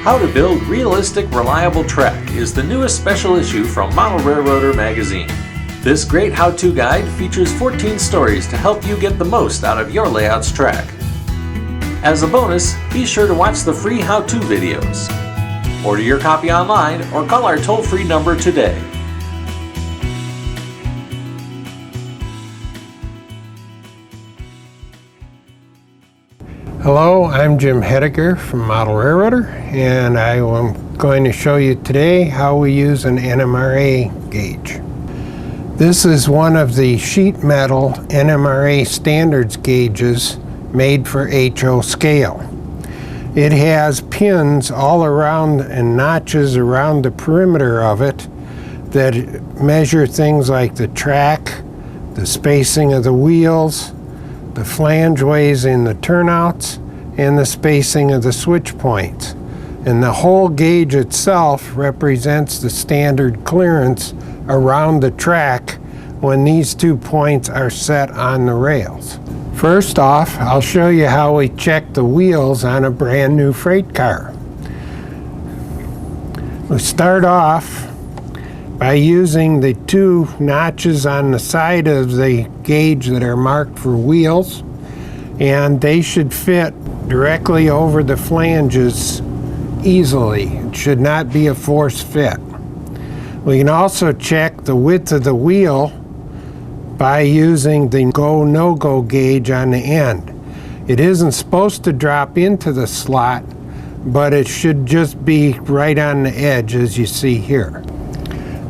How to Build Realistic, Reliable Track is the newest special issue from Model Railroader magazine. This great how-to guide features 14 stories to help you get the most out of your layout's track. As a bonus, be sure to watch the free how-to videos. Order your copy online or call our toll-free number today. Hello, I'm Jim Hediger from Model Railroader, and I am going to show you today how we use an NMRA gauge. This is one of the sheet metal NMRA standards gauges made for HO scale. It has pins all around and notches around the perimeter of it that measure things like the track, the spacing of the wheels, the flangeways in the turnouts, and the spacing of the switch points. And the whole gauge itself represents the standard clearance around the track when these 2 points are set on the rails. First off, I'll show you how we check the wheels on a brand new freight car. We start off by using the 2 notches on the side of the gauge that are marked for wheels, and they should fit directly over the flanges easily. It should not be a force fit. We can also check the width of the wheel by using the go-no-go gauge on the end. It isn't supposed to drop into the slot, but it should just be right on the edge as you see here.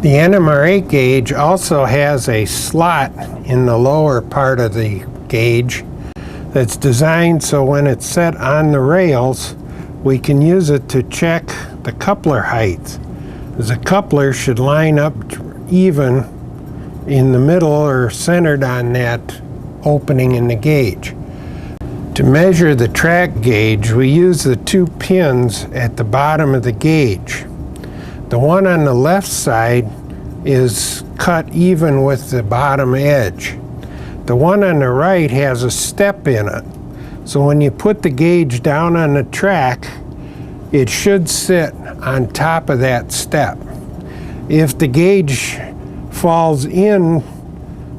The NMRA gauge also has a slot in the lower part of the gauge that's designed so when it's set on the rails, we can use it to check the coupler height. The coupler should line up even in the middle or centered on that opening in the gauge. To measure the track gauge, we use the 2 pins at the bottom of the gauge. The one on the left side is cut even with the bottom edge. The one on the right has a step in it. So when you put the gauge down on the track, it should sit on top of that step. If the gauge falls in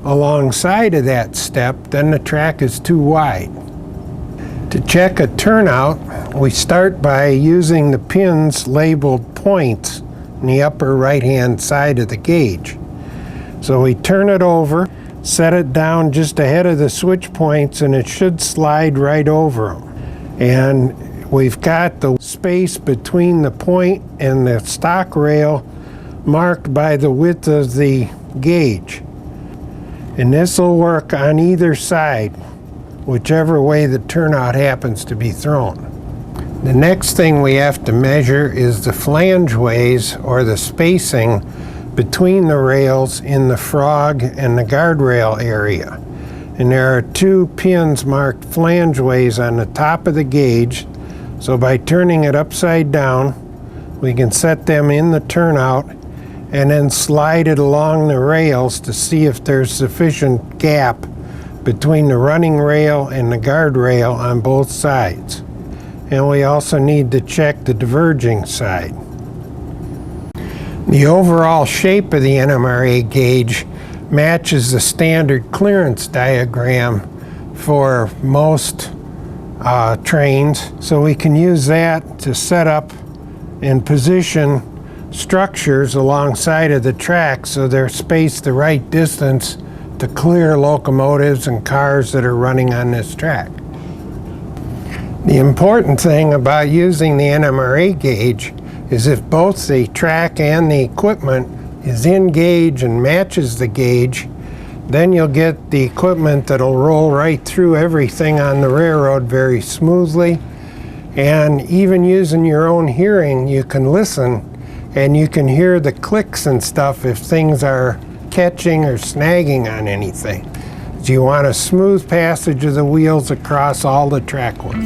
alongside of that step, then the track is too wide. To check a turnout, we start by using the pins labeled points in the upper right-hand side of the gauge. So we turn it over, set it down just ahead of the switch points, and it should slide right over them. And we've got the space between the point and the stock rail marked by the width of the gauge. And this will work on either side, whichever way the turnout happens to be thrown. The next thing we have to measure is the flangeways, or the spacing between the rails in the frog and the guardrail area. And there are 2 pins marked flangeways on the top of the gauge, so by turning it upside down, we can set them in the turnout and then slide it along the rails to see if there's sufficient gap between the running rail and the guardrail on both sides. And we also need to check the diverging side. The overall shape of the NMRA gauge matches the standard clearance diagram for most trains, so we can use that to set up and position structures alongside of the track so they're spaced the right distance to clear locomotives and cars that are running on this track. The important thing about using the NMRA gauge is if both the track and the equipment is in gauge and matches the gauge, then you'll get the equipment that'll roll right through everything on the railroad very smoothly. And even using your own hearing, you can listen and you can hear the clicks and stuff if things are catching or snagging on anything. So you want a smooth passage of the wheels across all the track work.